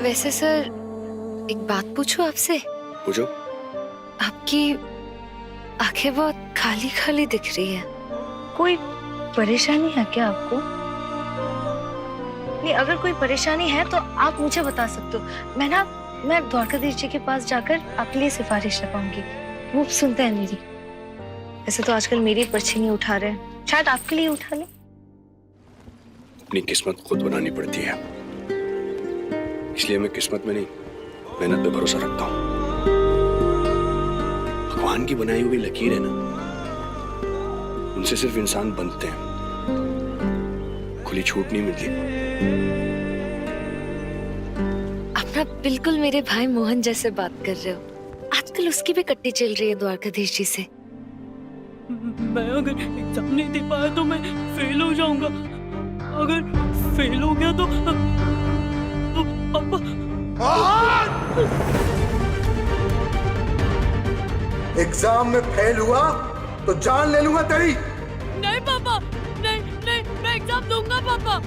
वैसे सर एक बात पूछूं आपसे? पूछो। आपकी आंखें बहुत खाली खाली दिख रही है, कोई परेशानी है क्या आपको? नहीं, अगर कोई परेशानी है तो आप मुझे बता सकते हो। मैं द्वारकाधीश जी के पास जाकर आपके लिए सिफारिश लगाऊंगी, वो सुनते हैं मेरी। वैसे तो आजकल मेरी पर्ची नहीं उठा रहे, शायद आपके लिए उठा ले। अपनी किस्मत खुद बनानी पड़ती है, इसलिए मैं किस्मत में नहीं मेहनत पे भरोसा रखता हूँ। भगवान की बनाई हुई लकीर है ना, उनसे सिर्फ इंसान बनते हैं, खुली छूट नहीं मिलती। आप ना बिल्कुल मेरे भाई मोहन जैसे बात कर रहे हो। आजकल उसकी भी कट्टी चल रही है द्वारकाधीश जी से। मैं अगर एग्जाम नहीं दे पाया तो मैं फेल हो जाऊंगा। अगर फेल हो गया तो पापा। एग्जाम में फेल हुआ तो जान ले लूंगा तेरी। नहीं पापा, नहीं नहीं, मैं एग्जाम दूंगा पापा।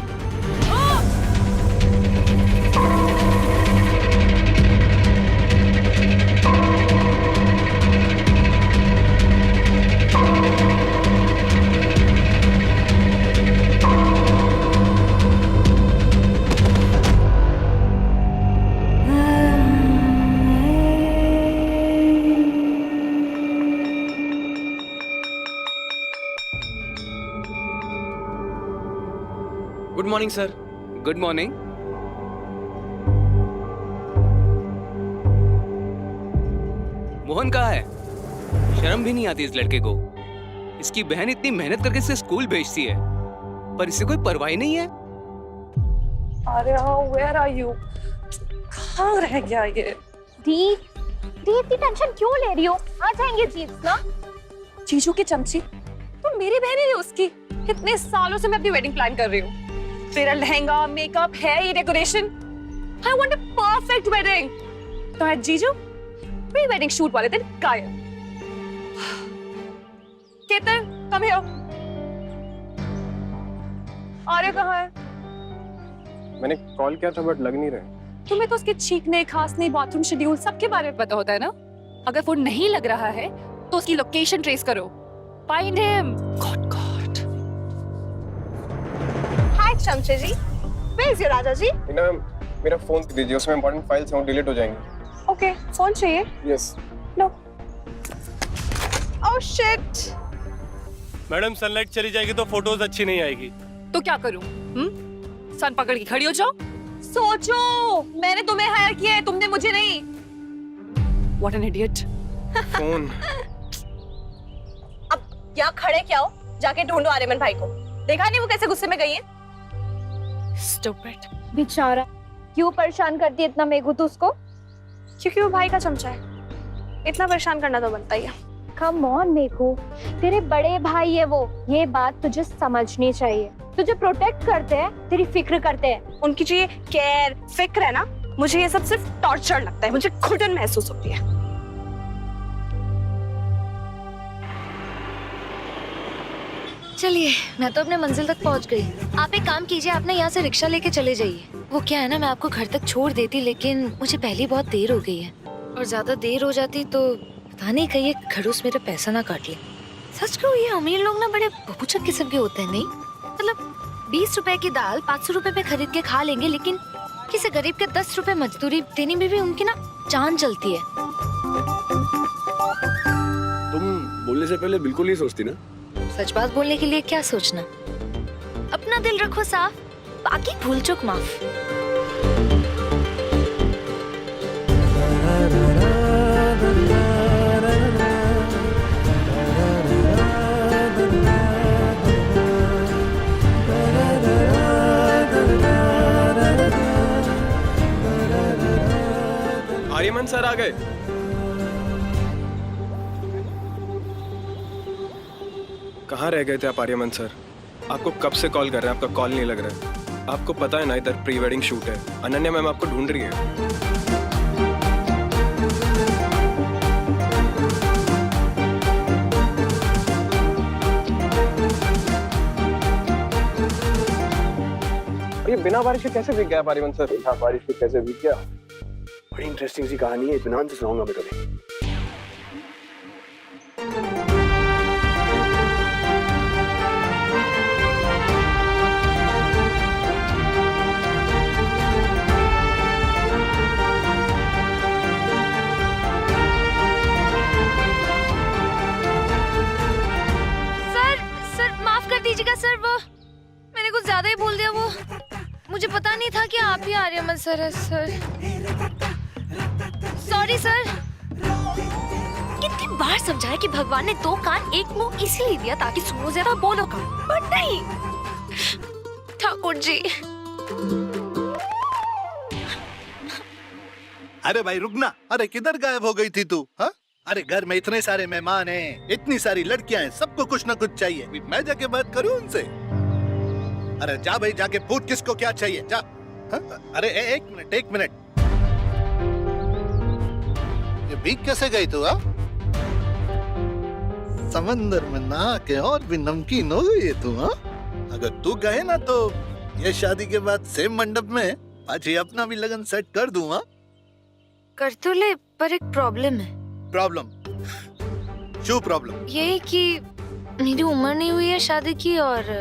Good morning sir. Good morning. Mohan कहाँ है? शर्म भी नहीं आती इस लड़के को। इसकी बहन इतनी मेहनत करके इसे स्कूल भेजती है, पर इसे कोई परवाह ही नहीं है। अरे where are you? कहाँ रह गया ये? दी इतनी टेंशन क्यों ले रही हो? आ जाएंगे जीत ना। जीजू की चमची, तुम मेरी बहन ही हो उसकी। कितने सालों से मैं अपनी वेडिंग प्लान कर रही हूँ। तेरा लहंगा, मेकअप, है ये decoration. I want a perfect wedding. तो है जीजू प्री वेडिंग शूट वाले दिन गायब। Ketan, come here. आर्य कहाँ है? मैंने कॉल किया था बट लग नहीं रहे। तुम्हें तो उसके छींकने, खांसने, बाथरूम शेड्यूल सबके बारे में पता होता है ना। अगर फोन नहीं लग रहा है तो उसकी लोकेशन ट्रेस करो। Find him. God. हाय चमचे जी, Where is your राजा जी? ना मेरा फोन दे दीजिए, उसमें इंपॉर्टेंट फाइल्स हैं, वो डिलीट हो जाएंगे। ओके, फोन चाहिए? यस। लो। Oh shit. मैडम सनलाइट चली जाएगी तो फोटोज अच्छी नहीं आएगी। तो क्या करूं? सन पकड़ के खड़ी हो जाओ। सोचो, मैंने तुम्हें हायर किया है, तुमने मुझे नहीं। What an idiot. फोन। अब यहाँ खड़े क्या हो? जाके ढूंढो आर्यमन भाई को। देखा नहीं वो कैसे गुस्से में गई है? Stupid. बेचारा, क्यों परेशान करती है इतना मेघू तू उसको? क्योंकि वो भाई का चमचा है। इतना परेशान करना तो बनता ही है। कम ऑन मेघू, तेरे बड़े भाई है वो, ये बात तुझे समझनी चाहिए। तुझे प्रोटेक्ट करते हैं, तेरी फिक्र करते हैं। उनकी जो ये केयर, फिक्र है ना, मुझे ये सब सिर्फ टॉर्चर लगता है। मुझे घुटन महसूस होती है। चलिए, मैं तो अपने मंजिल तक पहुंच गई। आप एक काम कीजिए, आप ना यहाँ से रिक्शा लेके चले जाइए। वो क्या है ना, मैं आपको घर तक छोड़ देती, लेकिन मुझे पहले बहुत देर हो गई है, और ज्यादा देर हो जाती तो पता नहीं कहीं खड़ूस मेरा पैसा ना काट ले। सच कहूँ, ये अमीर लोग ना बड़े बबूचक किस्म के होते हैं। नहीं मतलब 20 रुपए की दाल 500 रुपए में खरीद के खा लेंगे, लेकिन किसी गरीब के 10 रुपए मजदूरी देने में भी उनकी ना जान चलती है। तुम बोलने से पहले बिल्कुल नहीं सोचती ना। सच बात बोलने के लिए क्या सोचना, अपना दिल रखो साफ, बाकी भूल चूक माफ। आर्यमन सर आ गए। कहाँ रह गए थे आप आर्यमन सर? आपको कब से कॉल कर रहे हैं, आपका कॉल नहीं लग रहा है। आपको पता है ना इधर प्री वेडिंग शूट है, अनन्या मैम आपको ढूंढ रही है। ये बिना बारिश के कैसे भीग गया पारिमन सर? बिना बारिश के कैसे भीग गया? बड़ी इंटरेस्टिंग सी कहानी है, इत्मीनान से सुनाऊंगा मैं कभी। सर माफ कर दीजिएगा सर, वो मैंने कुछ ज्यादा ही बोल दिया। वो मुझे पता नहीं था कि आप ही आर्यमन सर है सर। Sorry sir. कितनी बार समझाया कि भगवान ने 2 कान 1 मुंह इसीलिए दिया ताकि सुनो ज्यादा बोलो कम, पर नहीं। ठाकुर जी। अरे भाई रुकना, अरे किधर गायब हो गई थी तू? हाँ, अरे घर में इतने सारे मेहमान हैं, इतनी सारी लड़कियां हैं, सबको कुछ ना कुछ चाहिए। अभी मैं जाके बात करूं उनसे? अरे जा भाई, जाके पूछ किसको क्या चाहिए, जा। हाँ? अरे एक मिनट, ये भीग कैसे गई तू? हाँ, समंदर में नहा के और भी नमकीन हो गई है तू। हाँ, अगर तू गए ना तो ये शादी के बाद सेम मंडप में पाजी अपना भी लगन सेट कर दूंगा। कर तो ले, पर एक प्रॉब्लम है। प्रॉब्लम? शू प्रॉब्लम? यही कि मेरी उम्र नहीं हुई है शादी की और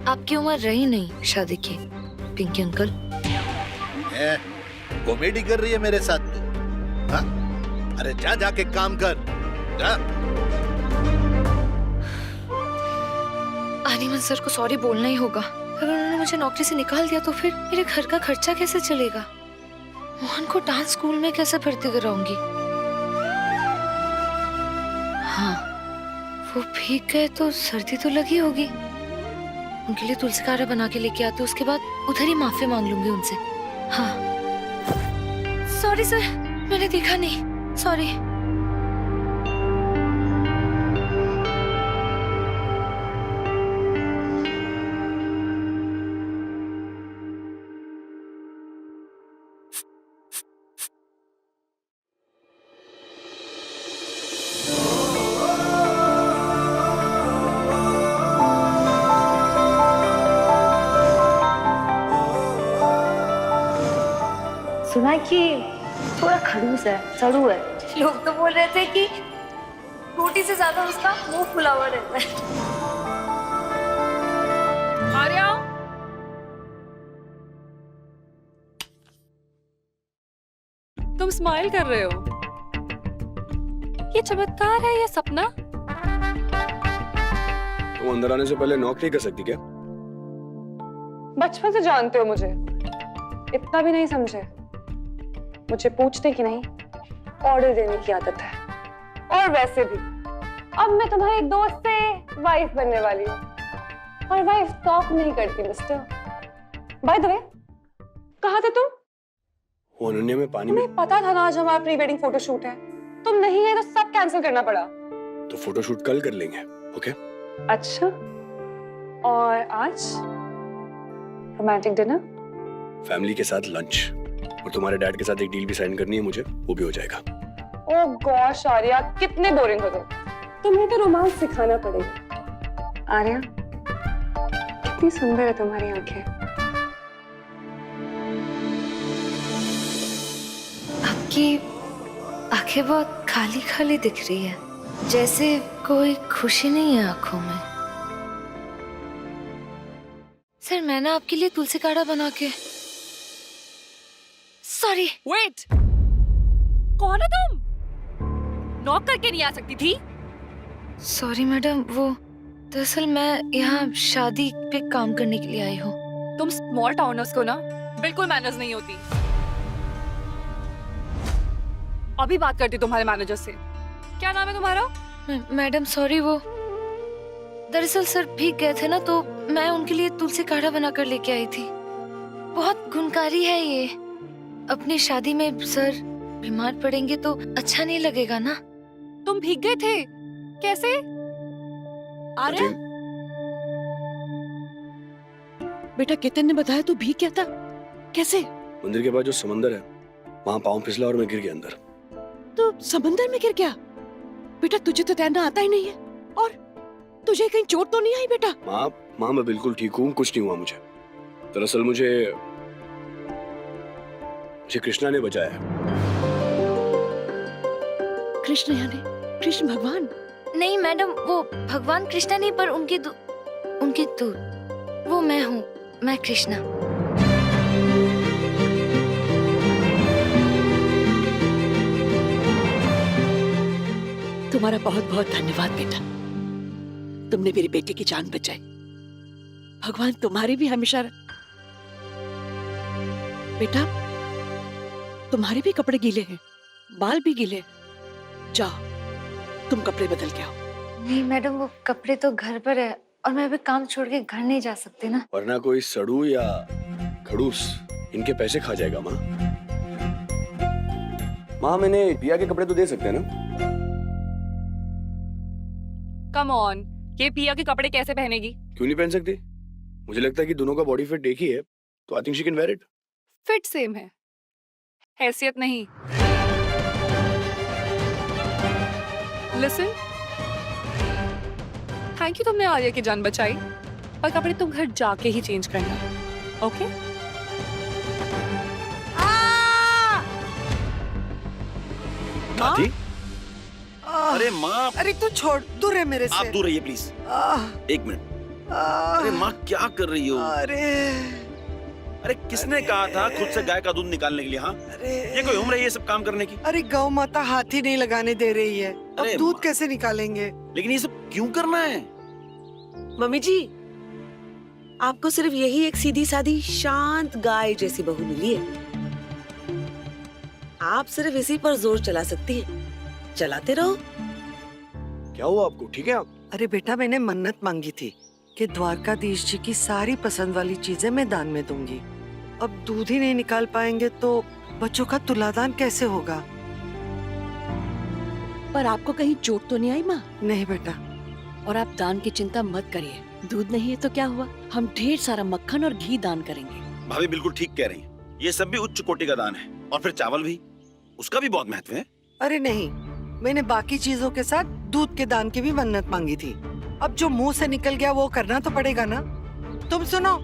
आपकी उम्र रही नहीं शादी की, पिंकी अंकल। कॉमेडी कर रही है मेरे साथ तू? हाँ? अरे जा, जाके काम कर, जा। आर्यमन सर को सॉरी बोलना ही होगा। अगर उन्होंने मुझे नौकरी से निकाल दिया तो फिर मेरे घर का खर्चा कैसे चलेगा? मोहन को डांस स्कूल में कैसे भर्ती कराऊंगी? हाँ, वो भीग गए तो सर्दी तो लगी होगी। उनके लिए तुलसी काढ़ा बना के लेके आते, उसके बाद उधर ही माफी मांग लूंगी उनसे। हाँ, सॉरी सर, मैंने देखा नहीं, सॉरी। सुना कि थोड़ा खड़ूस है, सड़ू है। लोग तो बोल रहे थे कि रोटी से ज्यादा उसका मुंह फुला हुआ रहता है। आर्या, तुम स्माइल कर रहे हो। ये चमत्कार है या सपना? तुम अंदर आने से पहले नॉक नहीं कर सकती क्या? बचपन से जानते हो मुझे, इतना भी नहीं समझे। मुझे पूछने की नहीं, ऑर्डर देने की आदत है। और वैसे भी अब मैं तुम्हारी दोस्त से वाइफ बनने वाली हूँ, और वाइफ टॉक नहीं करती मिस्टर। बाय द वे, कहाँ थे तुम? वो अनन्या में पानी में। तुम्हें पता था ना आज हमारा प्री वेडिंग फोटोशूट है, तुम नहीं गए तो सब कैंसिल करना पड़ा। तो फोटोशूट कल कर लेंगे, ओके? अच्छा, और आज रोमांटिक डिनर, फैमिली के साथ लंच, और तुम्हारे डैड के साथ एक डील भी साइन करनी है मुझे, वो भी हो जाएगा। ओह गॉश आर्या, कितने बोरिंग हो तुम। तुम्हें तो रोमांस सिखाना पड़ेगा। आर्या, कितनी सुंदर है तुम्हारी आंखें। आपकी आंखें बहुत खाली खाली दिख रही है, जैसे कोई खुशी नहीं है आंखों में। सर, मैं ना आपके लिए तुलसी काढ़ा बना के। सॉरी। वेट, कौन हो तुम? नॉक करके नहीं आ सकती थी? सॉरी मैडम, वो दरअसल मैं यहाँ शादी पे काम करने के लिए आई हूँ। तुम स्मॉल टाउनर्स को ना बिल्कुल मैनर्स नहीं होती। अभी बात करती तुम्हारे मैनेजर से। क्या नाम है तुम्हारा? मैडम सॉरी, वो दरअसल सर भीग गए थे ना, तो मैं उनके लिए तुलसी काढ़ा बना कर लेके आई थी। बहुत गुणकारी है ये। अपनी शादी में सर बीमार पड़ेंगे तो अच्छा नहीं लगेगा ना। तुम भीग गए थे, कैसे? आर्या, बेटा केतन ने बताया तू भीग गया था, कैसे? मंदिर के पास जो समंदर है, वहाँ पाँव फिसला और मैं गिर गया अंदर। तो समंदर में गिर गया? बेटा तुझे तो तैरना आता ही नहीं है, और तुझे कहीं चोट तो नहीं आई बेटा? माँ, मैं बिल्कुल ठीक हूँ, कुछ नहीं हुआ मुझे। दरअसल मुझे कृष्णा ने बचाया। कृष्ण यानी कृष्ण भगवान? नहीं मैडम, वो भगवान कृष्णा नहीं, पर उनकी दूत वो मैं हूँ, मैं कृष्णा। तुम्हारा बहुत बहुत धन्यवाद बेटा, तुमने मेरी बेटी की जान बचाई। भगवान तुम्हारी भी हमेशा। बेटा तुम्हारे भी कपड़े गीले हैं, बाल भी गीले। जाओ तुम कपड़े बदल के आओ। नहीं मैडम, वो कपड़े तो घर पर है और मैं अभी काम छोड़ के घर नहीं जा सकती ना। वरना कोई सड़ू या खड़ूस इनके पैसे खा जाएगा। माँ मैंने पिया के कपड़े तो दे सकते हैं ना? कम ऑन, ये पिया के कपड़े कैसे पहनेगी? क्यों नहीं पहन सकती? मुझे लगता है कि दोनों का बॉडी फिट एक ही है, तो I think she can wear it. Fit same है, हैसियत नहीं। लिसन, थैंक यू तुमने आर्या की जान बचाई, पर कपड़े तुम घर जाके ही चेंज करना, ओके? दादी? अरे माँ, अरे तू छोड़, दूर है मेरे से। आप दूर रहिए प्लीज। एक मिनट। अरे माँ क्या कर रही हो? अरे किसने कहा था खुद से गाय का दूध निकालने के लिए? हाँ, ये कोई उम्र है ये सब काम करने की? अरे गौ माता हाथ ही नहीं लगाने दे रही है, अब दूध कैसे निकालेंगे? लेकिन ये सब क्यों करना है? मम्मी जी, आपको सिर्फ यही एक सीधी सादी शांत गाय जैसी बहू मिली है। आप सिर्फ इसी पर जोर चला सकती हैं। चलाते रहो। क्या हुआ आपको? ठीक है आप? अरे बेटा, मैंने मन्नत मांगी थी कि द्वारकाधीश जी की सारी पसंद वाली चीजें मैं दान में दूंगी। अब दूध ही नहीं निकाल पाएंगे तो बच्चों का तुलादान कैसे होगा? पर आपको कहीं चोट तो नहीं आई माँ? नहीं बेटा। और आप दान की चिंता मत करिए, दूध नहीं है तो क्या हुआ, हम ढेर सारा मक्खन और घी दान करेंगे। भाभी बिल्कुल ठीक कह रही हैं। ये सब भी उच्च कोटि का दान है, और फिर चावल भी, उसका भी बहुत महत्व है। अरे नहीं, मैंने बाकी चीजों के साथ दूध के दान की भी मन्नत मांगी थी। अब जो मुंह से निकल गया वो करना तो पड़ेगा ना। तुम सुनो,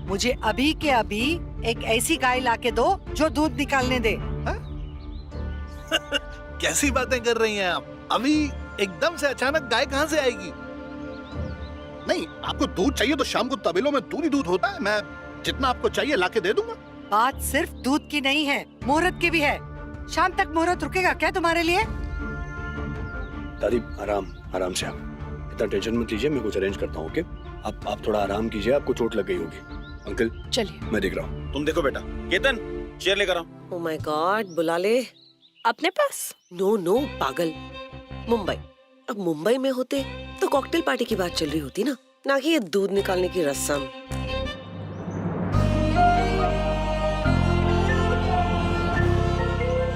मुझे अभी के अभी एक ऐसी गाय लाके दो जो दूध निकालने दे। कैसी बातें कर रही हैं आप? अभी एकदम से अचानक गाय कहाँ से आएगी? नहीं, आपको दूध चाहिए तो शाम को तबेलों में दूध ही दूध होता है। मैं जितना आपको चाहिए लाके दे दूंगा। बात सिर्फ दूध की नहीं है, मुहूर्त की भी है। शाम तक मुहूर्त रुकेगा क्या तुम्हारे लिए? दादी आराम से, आप इतना टेंशन मत लीजिए, मैं कुछ अरेंज करता हूँ। ओके, आप थोड़ा आराम कीजिए, आपको चोट लग गई होगी। अंकल चलिए, मैं देख रहा हूँ। तुम देखो बेटा। केतन, चेयर लेकर आओ। ओह माय गॉड, बुला ले अपने पास? नो पागल, मुंबई। अब मुंबई में होते तो कॉकटेल पार्टी की बात चल रही होती ना कि ये दूध निकालने की रस्म।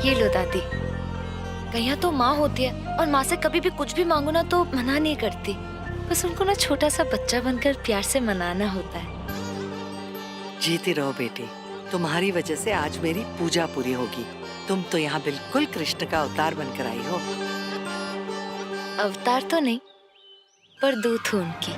ये लो दादी, कहीं तो माँ होती है और माँ से कभी भी कुछ भी मांगो ना तो मना नहीं करती, बस उनको ना छोटा सा बच्चा बनकर प्यार से मनाना होता है। जीती रहो बेटी, तुम्हारी वजह से आज मेरी पूजा पूरी होगी। तुम तो यहाँ बिल्कुल कृष्ण का अवतार बनकर आई हो। अवतार तो नहीं, पर दूत हूँ उनकी।